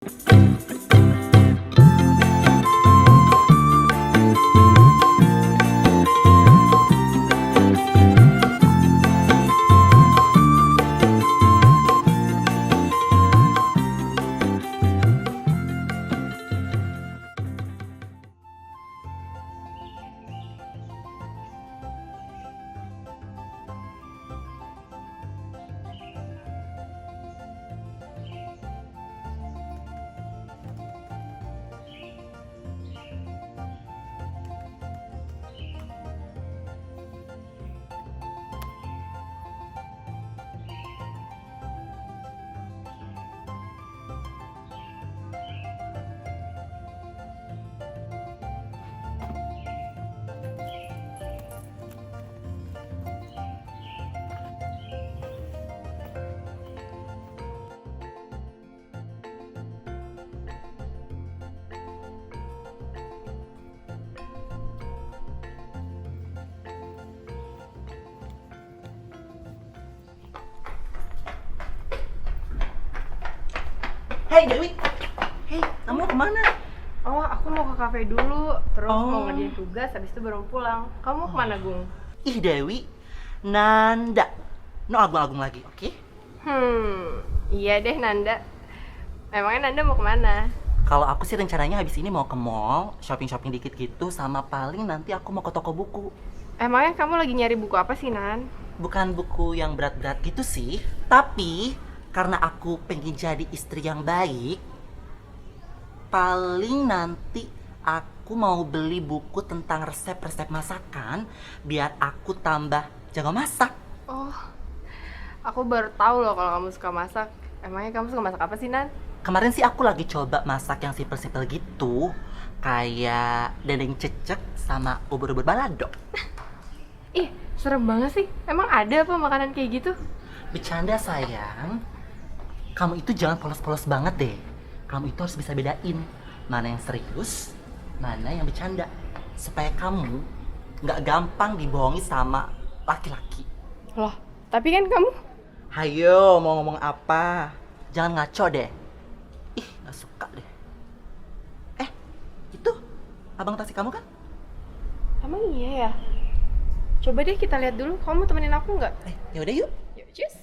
Hei Dewi, hei kamu kemana? Oh, aku mau ke kafe dulu, terus Oh. mau ngerjain tugas, habis itu baru pulang. Kamu mau kemana, Gung? Ih Dewi, Nanda, no agung-agung lagi, oke? Iya deh Nanda. Emangnya Nanda mau kemana? Kalau aku sih rencananya habis ini mau ke mall, shopping-shopping dikit gitu, sama paling nanti aku mau ke toko buku. Emangnya kamu lagi nyari buku apa sih, Nan? Bukan buku yang berat-berat gitu sih, tapi karena aku pengen jadi istri yang baik, paling nanti aku mau beli buku tentang resep-resep masakan biar aku tambah jago masak. Oh, aku baru tahu loh kalau kamu suka masak. Emangnya kamu suka masak apa sih, Nan? Kemarin sih aku lagi coba masak yang simple-simple gitu, kayak dendeng cecek sama ubur-ubur balado. Ih, serem banget sih. Emang ada apa makanan kayak gitu? Bercanda sayang, kamu itu jangan polos-polos banget deh. Kamu itu harus bisa bedain mana yang serius, mana yang bercanda, supaya kamu nggak gampang dibohongi sama laki-laki. Loh, tapi kan kamu... Hayo, mau ngomong apa? Jangan ngaco deh. Ih, nggak suka deh. Itu abang taksi kamu kan? Emang iya ya? Coba deh kita lihat dulu, kamu temenin aku nggak? Yaudah yuk. Yuk, cus!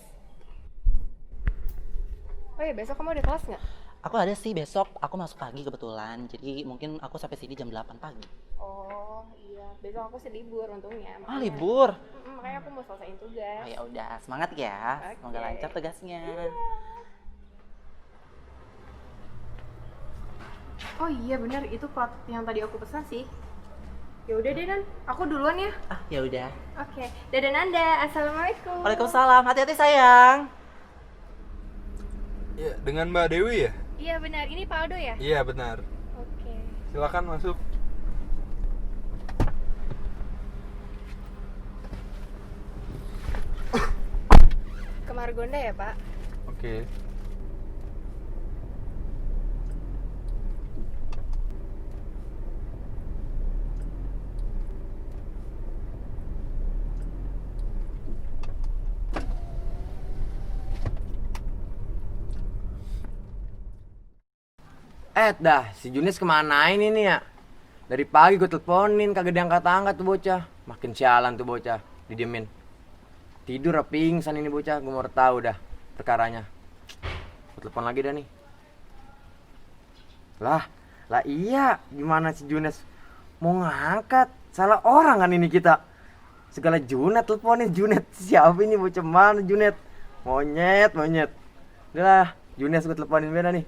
Oh ya, besok kamu ada kelas nggak? Aku ada sih besok, aku masuk pagi kebetulan. Jadi mungkin aku sampai sini jam 8 pagi. Oh iya, besok aku sih libur untungnya. Ah, libur. Makanya aku mau selesaiin tugas. Ya udah, semangat ya. Oke. Semoga lancar tugasnya. Oh iya benar, itu plat yang tadi aku pesan sih. Ya udah deh Nan, aku duluan ya. Ah, ya udah. Oke, dadah Nanda. Assalamualaikum. Waalaikumsalam. Hati-hati sayang. Ya, dengan Mbak Dewi ya? Iya benar, ini Pak Aldo ya? Iya, benar. Oke. Silakan masuk. Ke Margonda ya Pak? Oke. Dah, si Junis kemana ini nih ya? Dari pagi gue teleponin, kagak diangkat-angkat tuh bocah. Makin sialan tuh bocah, didiemin. Tidur apa pingsan ini bocah, gue mau tahu dah perkaranya. Gue telepon lagi dah nih. Lah iya, gimana si Junis mau ngangkat? Salah orang kan ini kita. Segala Junet teleponin, Junet siapa ini bocah mana Junet? Monyet. Udah lah, Junes gue teleponin beda nih.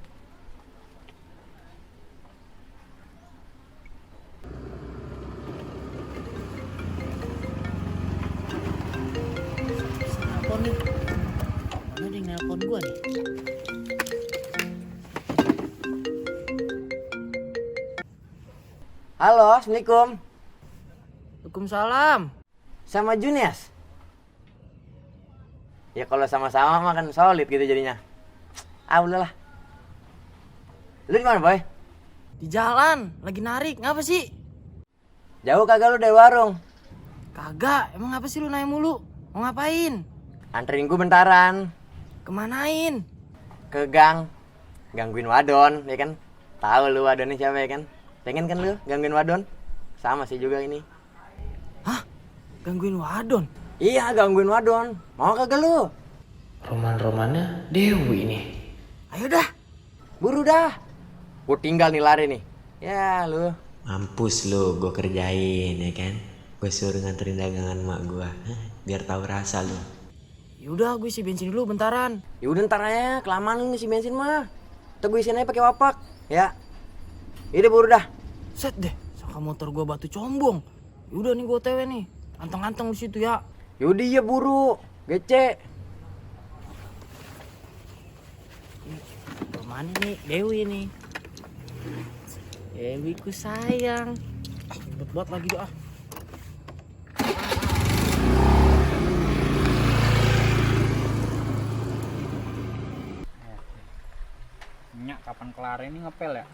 Nelpon nih. Mana ada yang nelpon gua nih? Halo, Assalamualaikum. Waalaikumsalam. Sama Junes. Ya kalau sama-sama mah kan solid gitu jadinya. Ah udahlah. Lu di mana, Boy? Di jalan, lagi narik. Ngapa sih? Jauh kagak lu dari warung? Kagak, emang apa sih lu naik mulu? Mau ngapain? Anterin gue bentaran Kemanain? ke gang. gangguin wadon, ya kan? Tahu lu wadonnya siapa ya kan? Pengen kan lu gangguin wadon? Sama sih juga ini. Hah? Gangguin wadon? Iya, gangguin wadon. Mau kagak lu? Roman-romannya Dewi nih. Ayo dah. Buru dah. Gue tinggal nih lari nih. Ya lu. Mampus lu, gue kerjain ya kan. Gue suruh nganterin dagangan mak gue, biar tahu rasa lu. Yaudah, gue isi bensin dulu bentaran. Ya udah ntar aja, kelamaan lu ngisi bensin mah. Ntar gue isiin aja pakai wapak, ya. Ini buru dah. Set deh, sangka motor gue batu combong. Yaudah nih gue OTW nih. Anteng-anteng di situ ya. Yaudah iya buru, gece. Mana nih? Dewi nih. Dewi ku sayang. Ribet banget lagi dah. Nyak kapan kelar ini ngepel ya?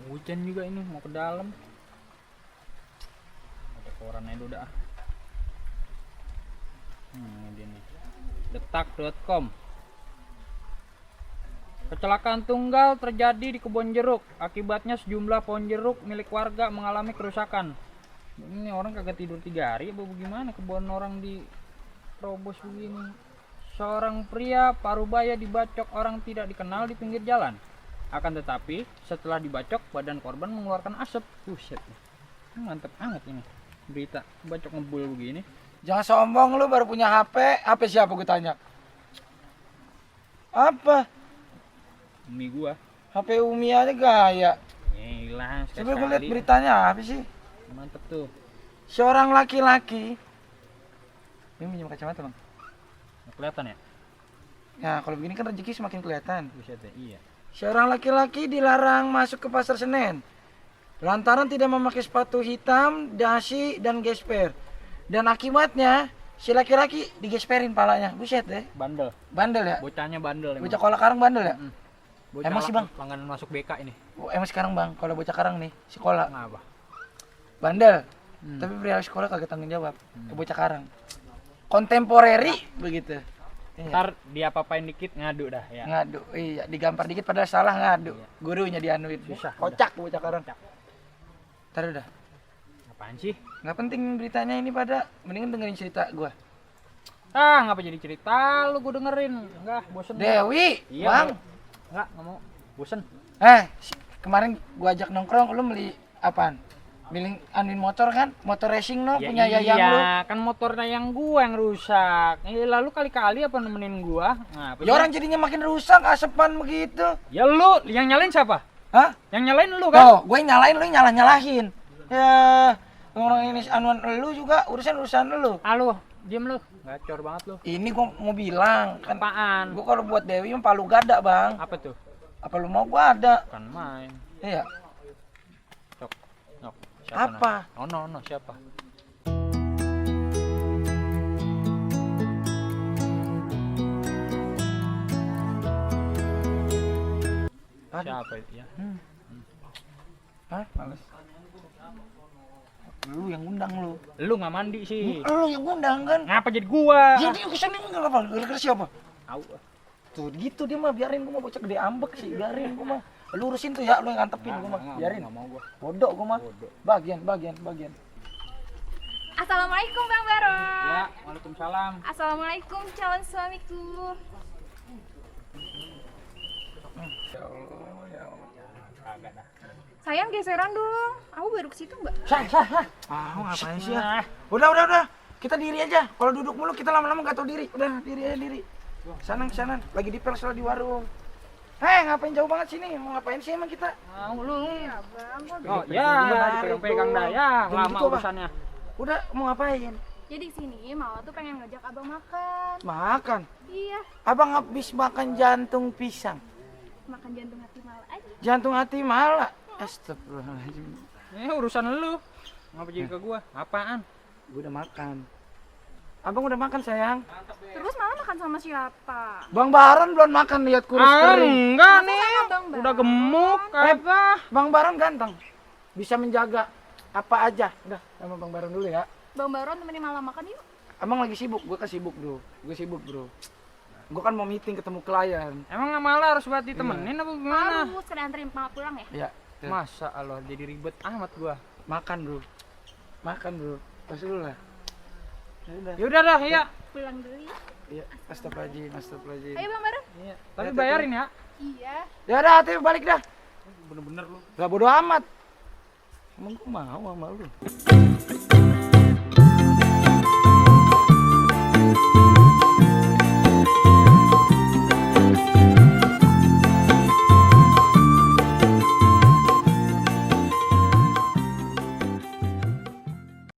Hujan juga ini mau ke dalam. Ada korannya dulu dah. Ini dia nih. Detak.com. Kecelakaan tunggal terjadi di kebun jeruk. Akibatnya sejumlah pohon jeruk milik warga mengalami kerusakan. Ini orang kagak tidur 3 hari apa bagaimana kebun orang diterobos begini. Seorang pria Parubaya dibacok orang tidak dikenal di pinggir jalan. Akan tetapi setelah dibacok badan korban mengeluarkan asap. Buset. Mantep banget ini berita bacok ngebul begini. Jangan sombong lu baru punya HP. HP siapa gue tanya? Apa? Umi gua. HP Umi aja gaya. Hilang Coba gue lihat beritanya apa sih? Mantep tuh. Seorang laki-laki. Ini minjem kacamata bang. Nggak kelihatan ya? Ya kalau begini kan rezeki semakin kelihatan. Buset ya, iya. Seorang laki-laki dilarang masuk ke pasar Senen lantaran tidak memakai sepatu hitam, dasi, dan gesper. Dan akibatnya si laki-laki digesperin palanya. Buset deh. Bandel. Bandel ya? Bocahnya bandel emang. Bocah kolak karang bandel ya? Bocah Emang sih, Bang? langganan masuk BK ini. Oh, emang sekarang bang, kalau bocah karang nih, sekolah Ngapa? bandel. Tapi pria sekolah kagak tanggung jawab. Bocah karang. Kontemporeri begitu. Iya. Ntar dia apa-apain dikit ngadu dah ya. Ngadu, iya, digampar dikit padahal salah ngadu. Gurunya dianuin. Susah, Kocak bocah karang. Ntar udah. Apaan sih? Nggak penting beritanya ini pada, mendingan dengerin cerita gua. Ah, ngapa jadi cerita lu gua dengerin. Enggak, bosen. Dewi, Iya, bang. Enggak mau. Bosen. Kemarin gua ajak nongkrong, lu beli apaan? Beli anuin motor kan? Motor racing no, punya yayang lu. Iya, kan motornya yang gua yang rusak. Lalu kali-kali apa nemenin gua? Nah, Ya orang jadinya makin rusak, asepan begitu. Ya lu, yang nyalain siapa? Hah? Yang nyalain lu kan? Oh, gue nyalain lu nyalahin. Ya, orang ini anuan lu juga urusan lu. Halo, diem lu. Gacor banget lu. Ini gua mau bilang kan. Apaan? Gua kalau buat Dewi mah palu gada, Bang. Apa tuh? Apa lu mau gua ada? Kan main. Iya. Cok. Nok. Apa? No, siapa? Siapa itu ya? Hah? Males. Lu yang undang lu. Lu nggak mandi sih. Lu yang undang kan? Ngapa jadi gua? Ya dia kesana enggak apa? Gara-gara siapa? Au. Tuh gitu dia mah, biarin gua mah bocah gede ambek sih, biarin gua mah. Lu urusin tuh ya, lu yang ngantepin gua mah. Biarin. Nggak mau gua. Bodoh gua mah. Bagian. Assalamualaikum Bang Baron. Ya, waalaikumsalam. Assalamualaikum calon suamiku. Sayang geseran dong. Aku baru ke situ nggak? Ah, ngapain sih ya? Udah. Kita diri aja. Kalau duduk mulu kita lama-lama enggak tahu diri. Udah, diri. Sana. Lagi di persel di warung. Ngapain jauh banget sini? Mau ngapain sih emang kita? Mau lu. Iya Bang. Oh, ya, dipegang-pegang dah ya. Jangan Lama gitu, Bang. urusannya. Udah, mau ngapain? Jadi sini Mala tuh pengen ngajak Abang makan. Makan. Iya, Abang habis makan jantung pisang. makan jantung hati Mala aja. Jantung hati malah. Astagfirullahaladzim. Urusan lu. Ngapa jadi ke gua? Apaan? Gue udah makan. Abang udah makan sayang. Terus Mala makan sama siapa? Bang Baron belum makan, lihat kurus kering. Enggak Masa nih. sama Bang Udah Baron? gemuk kagak. Bang Baron ganteng. Bisa menjaga apa aja. Udah, sama Bang Baron dulu ya. Bang Baron temenin Mala makan yuk. Abang lagi sibuk, gue sibuk bro. Gue kan mau meeting ketemu klien. Emang Amala harus buat ditemenin apa gimana? Harus kalian anterin Mama pulang ya? Ya, ya. Masa Allah jadi ribet amat gua. Makan bro. Makan bro. Pas dulu lah. Ya udah. Yaudah dah, iya. Pulang dulu ya. Iya, astagfirullahaladzim, astagfirullahaladzim. Ayo Bang Baru. Iya. Tapi bayarin ya. Iya. Ya udah, hati balik dah. Bener-bener lu. Gak bodo amat. Emang gue mau sama lu.